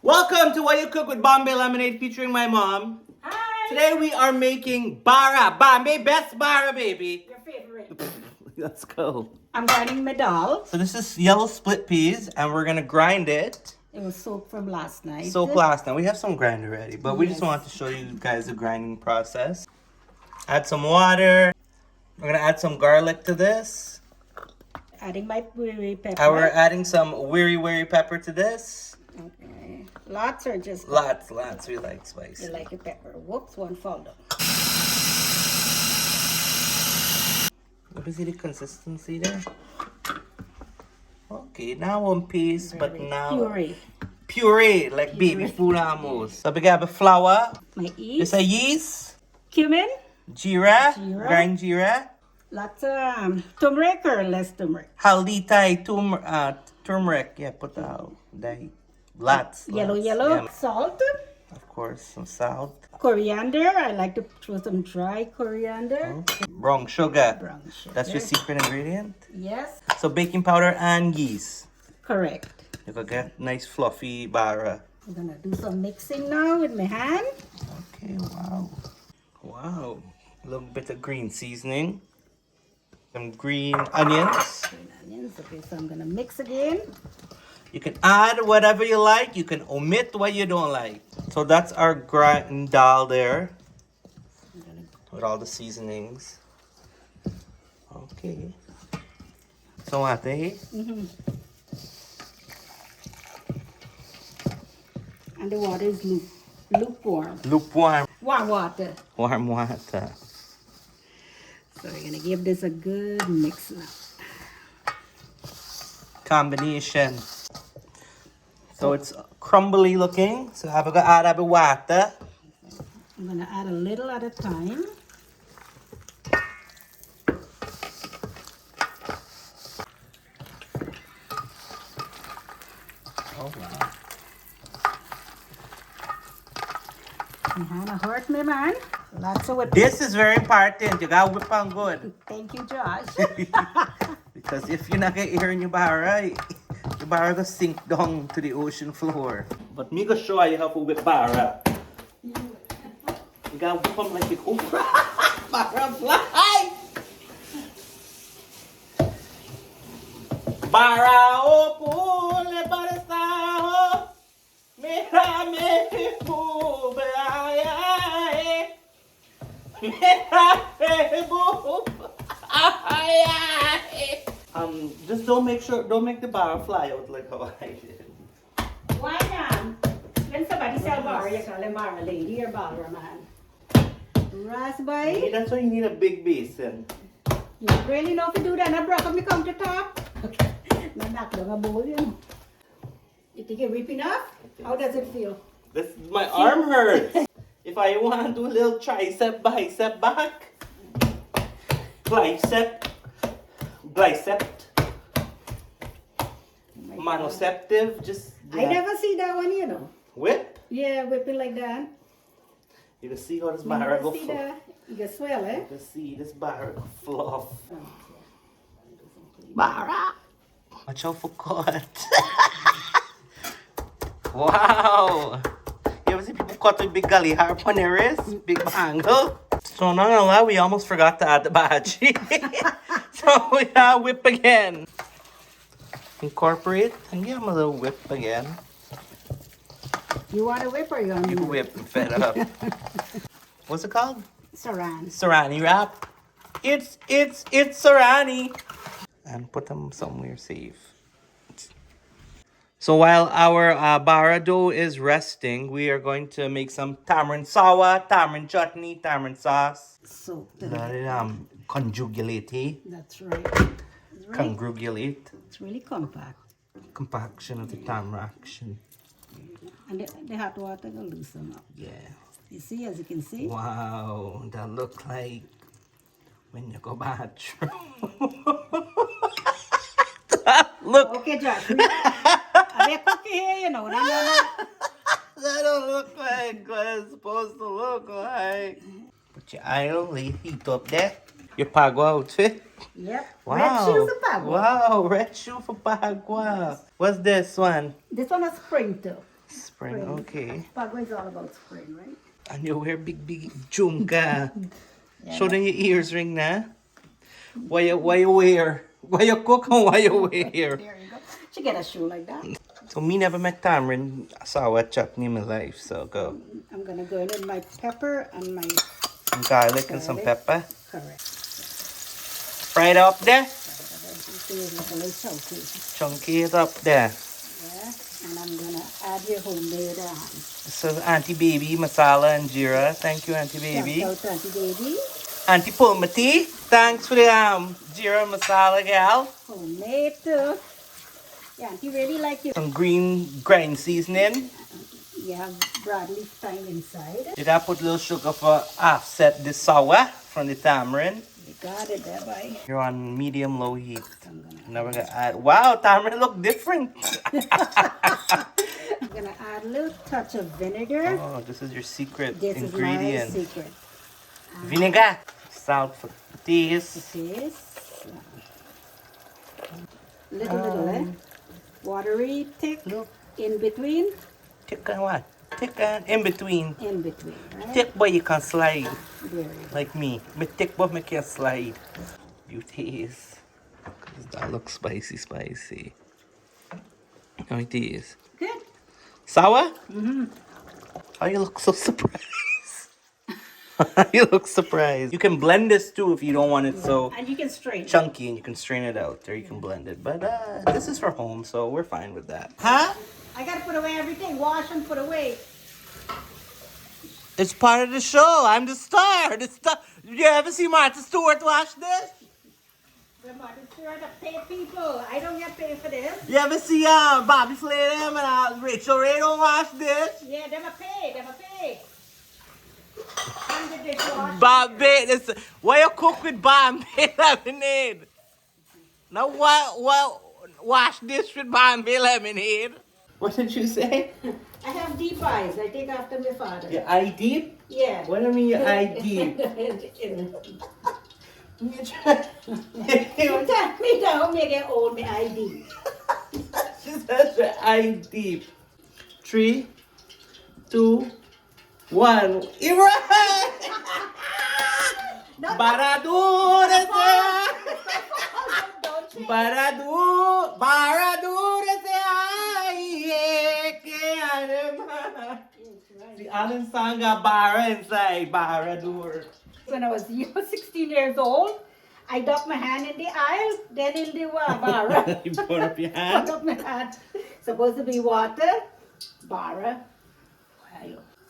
Welcome to What You Cook with Bombay Lemonade featuring my mom. Hi! Today we are making Bara, Bombay best Bara, baby. Your favorite. Let's go. I'm grinding my dal. So this is yellow split peas and we're gonna grind it. It was soaked from last night. Soak last night. We have some grinder ready, but we just Yes. wanted to show you guys the grinding process. Add some water. We're gonna add some garlic to this. Adding my Wiri pepper. And we're adding some Wiri pepper to this. Okay. Lots or just... Lots. We like spicy. You like the pepper. Whoops, one fall down. Let me see the consistency there. Okay, now one piece, but now... Puree, like baby food almost. So we got the flour. My This yeast. is yeast. Cumin. Geera. Geera. Grind geera. Lots of turmeric or less turmeric. Haldi Thai turmeric. Yeah, put out. Lots. Yellow. Yeah, Salt. of course, some salt. Coriander. I like to throw some dry coriander. Brown sugar. Brown sugar. That's your secret ingredient. Yes. So baking powder and yeast. Correct. You can get nice fluffy bara. I'm going to do some mixing now with my hand. Okay, wow. A little bit of green seasoning. Some green onions. Green onions. Okay, so I'm going to mix again. You can add whatever you like. You can omit what you don't like. So that's our grind dal there. With all the seasonings. Okay. So ate. And the water is lukewarm. Lukewarm. Warm water. Warm water. So we're gonna give this a good mix now. Combination. So it's crumbly looking. So I'm gonna add a bit water. I'm gonna add a little at a time. Oh wow. My hand hurt me, man. Lots of whipping. This is very important. You gotta whip on good. Thank you, Josh. Because if you're not gonna air in your bara, your bara gonna sink down to the ocean floor. But me gonna show you how to whip bara. You gotta whip them like you go. Bara fly! Bara opule barista mera me fu baya mera me fu just don't make the bar fly out like how I did. Why not? When somebody sell bar, you call them bar lady or bar man. Raspberry. That's why you need a big basin. You really know to do that? I broke up my countertop. Okay. Now knock down a bowl, you know. You think you're whipping up? How does it feel? My arm hurts. If I want to do a little tricep, bicep back, bicep, manoceptive, just I never see that one, you know. whip. Yeah, whipping like that. You can see how this You bar never go see fluff. that. You can swell, eh? You can see this bar go fluff. Bara. Watch out for cut. Wow. You ever see people cut with big gully harp on their wrist? Big bangle? So not gonna lie, we almost forgot to add the bhagee. So we gotta whip again. Incorporate and give them a little whip again. You want to whip or you want You to whip and fed up. What's it called? Saran. Sarani wrap. It's Sarani. And put them somewhere safe. So while our bara dough is resting, we are going to make some tamarind sour, tamarind chutney, tamarind sauce. So Let it conjugulate. that's right. Congregulate. It's really compact. Compaction of the tamarind action. And the hot water will loosen up. Yeah. You see, as you can see. Wow, that look like when you go bathroom. Look. Okay, Josh. Are you cooking here, you know? That don't look like what it's supposed to look like. Put your iron, heat up there. Your pagua outfit. Yep. Wow. Red shoe for Pagua. Wow, red shoe for pagua. What's this one? This one is spring too. Spring, okay. Bagua is all about spring, right? And you wear big jumka. Show them your ears ring na. Why you wear? Why you cook and why you wear? There you go. She get a shoe like that. So me never make tamarind sour chutney in my life, so go. I'm gonna go in with my pepper and my Some garlic and some pepper. correct. Fry it up there. Everything is like a little chunky. Chunky it up there. Yeah. And I'm gonna add your homemade So Auntie Baby masala and jeera. Thank you, Auntie Baby. shout out to Baby. Auntie Pulmati, thanks for the jeera masala, gal. Homemade too. Yeah, Auntie really like you. Some green grind seasoning. You have broadleaf thyme inside. You gotta put a little sugar for offset the sour from the tamarind. You got it there, boy. You're on medium low heat. Now we're gonna add. Wow, tamarind look different. I'm gonna add a little touch of vinegar. Oh, this is your secret This ingredient. is my secret. Vinegar. Salt for taste. This. Little, eh? Watery, thick, Look. in between. Thick and what? Thick and in between. In between, right? Thick boy you can slide. There you go. Like me. Me thick but me can slide. You taste. 'Cause that looks spicy. How it is? Good. Sour? How you look so surprised? You look surprised. You can blend this too if you don't want it so And you can strain it. chunky and you can strain it out or you can blend it. But this is for home, so we're fine with that. Huh? I gotta put away everything. Wash and put away. It's part of the show. I'm the star. The star. You ever see Martha Stewart wash this? Remember, sure to pay people. I don't get paid for this. You ever see Bobby Flay them and Rachel Ray don't wash this? Yeah, them a pay. I'm the dishwasher. Bombay, this, why you cook with Bombay lemonade? Now what wash this with Bombay lemonade? What did you say? I have deep eyes. I take after my father. Your eye deep? Yeah. What do you mean your eye deep? You tell me now, me get old, me eye deep. She says your eye deep. 3, 2, 1. Right! Baradu! The Alan song got Bara inside. Baradur. When I was 16 years old, I ducked my hand in the aisle, then in the bara. You put up your hand? Put up my hand. Supposed to be water, bara.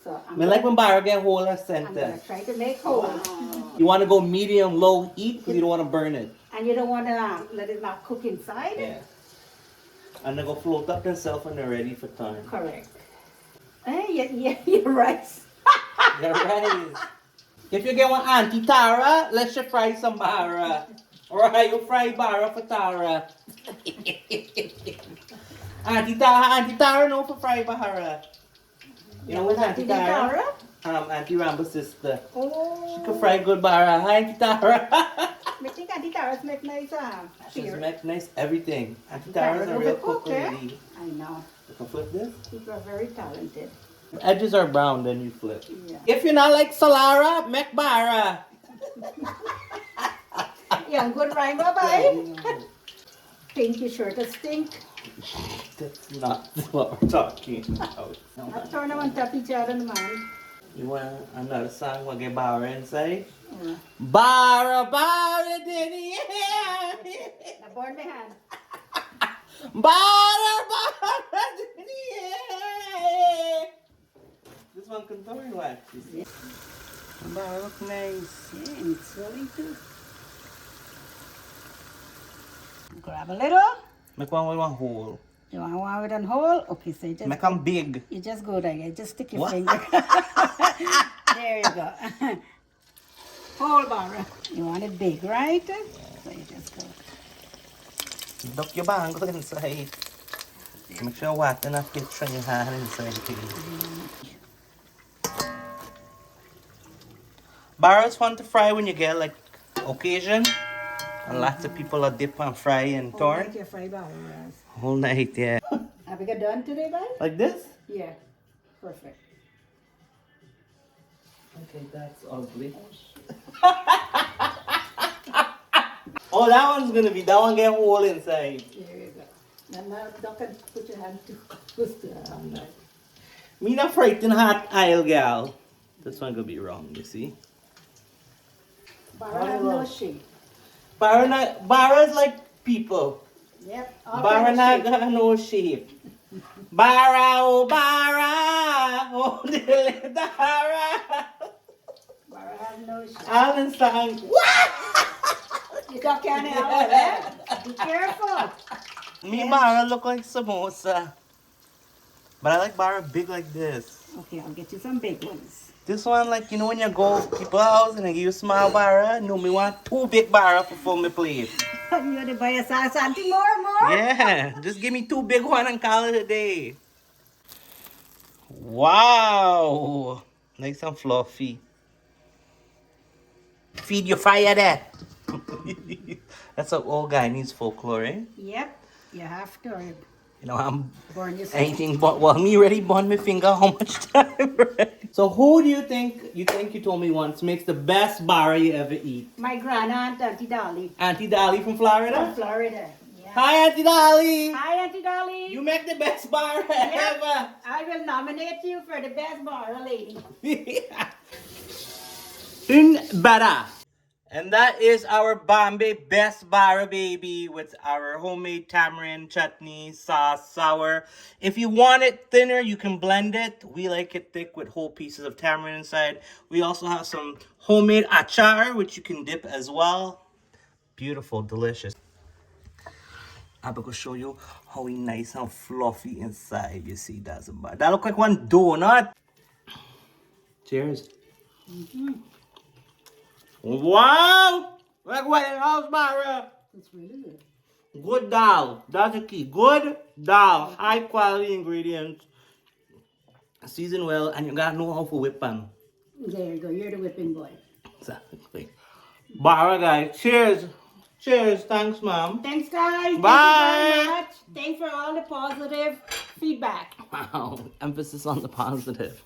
So I like when Bara get whole or I'm gonna center. try to make whole. You want to go medium low heat because you don't want to burn it. And you don't want to let it not cook inside? Yeah. And they go float up themselves when they're ready for time. Correct. Yeah, you're right. They're ready. If you get one Auntie Tara, let's you fry some Bara. Alright, you fry Bara for Tara. Auntie Tara know for fry Bara. You know what's Auntie Tara? Auntie Rambo's sister. Oh. She can fry good Bara. Hi, Auntie Tara. I think Auntie Tara's make nice She's make nice everything. Auntie Tara's a real cook lady. I know. You can flip this? People are very talented. The edges are brown, then you flip. Yeah. If you're not like Salara, make Bara. Yeah, good rhyme, bye-bye. Pinky sure to stink. That's not what we're talking about. I'll turn them on top each other, man. You want another song? Want to get Bara inside? Yeah. Bara, Bara, did he? Now burn my hand. Bara, Bara, did he? This one can throw you at. Yeah. Bara look nice. Yeah, and it's swelling too. Grab a little. Make one with one hole. You want one with a hole? Okay, so Make them big. you just go there. You just stick your What? finger. There you go. Hole bar. You want it big, right? So you just go. Duck your bangle inside. Make sure water not gets on your hand inside the thing. Bara's fun to fry when you get like occasion. And lots of people are dip and fry and torn. Make your fry bar, yes. Whole night, yeah. Have we got done today, bye? Like this? Yeah. Perfect. Okay, that's ugly. Oh, that one's gonna be, that one get hole inside. There you go. Now don't put your hand too close to her hand. Right? Me not frightened hot aisle gal. This one gonna be wrong, you see. Bara have no shape. Bara's like people. Yep. Bara not got no shape. Bara, oh Bara, oh the Bara. Bara have no shape. Alan sang, what? You got candy out there. Be careful. Me Bara look like samosa. But I like Bara big like this. Okay, I'll get you some big ones. This one, like, you know when you go people's house and they give you small Bara? No, me want 2 big Bara for full me plate. You want to buy a something more? Yeah, just give me 2 big one and call it a day. Wow, nice and fluffy. Feed your fire there. That's what old guy needs folklore, eh? Yep, you have to. You know, I'm Burn yourself. anything but, well, me already burn my finger how much time, right? So who do you think you told me once makes the best Bara you ever eat? My grand-aunt, Auntie Dolly. Auntie Dolly from Florida? From Florida. Yeah. Hi, Auntie Dolly! Hi, Auntie Dolly. You make the best Bara Yep. ever! I will nominate you for the best Bara lady. In Bara. And that is our Bombay best Bara baby with our homemade tamarind chutney sauce sour. If you want it thinner, you can blend it. We like it thick with whole pieces of tamarind inside. We also have some homemade achar, which you can dip as well. Beautiful, delicious. I'm going to show you how nice and fluffy inside. You see, that's about that. Look like one donut. Cheers. Wow! Like White House Bara. It's really good. Good dal. That's the key. Good dal. High quality ingredients. Season well, and you gotta know how to whip them. There you go. You're the whipping boy. Exactly. Bara, guys. Cheers. Cheers. Thanks, ma'am. Thanks, guys. Bye. Thank you very much. Thanks for all the positive feedback. Wow. Emphasis on the positive.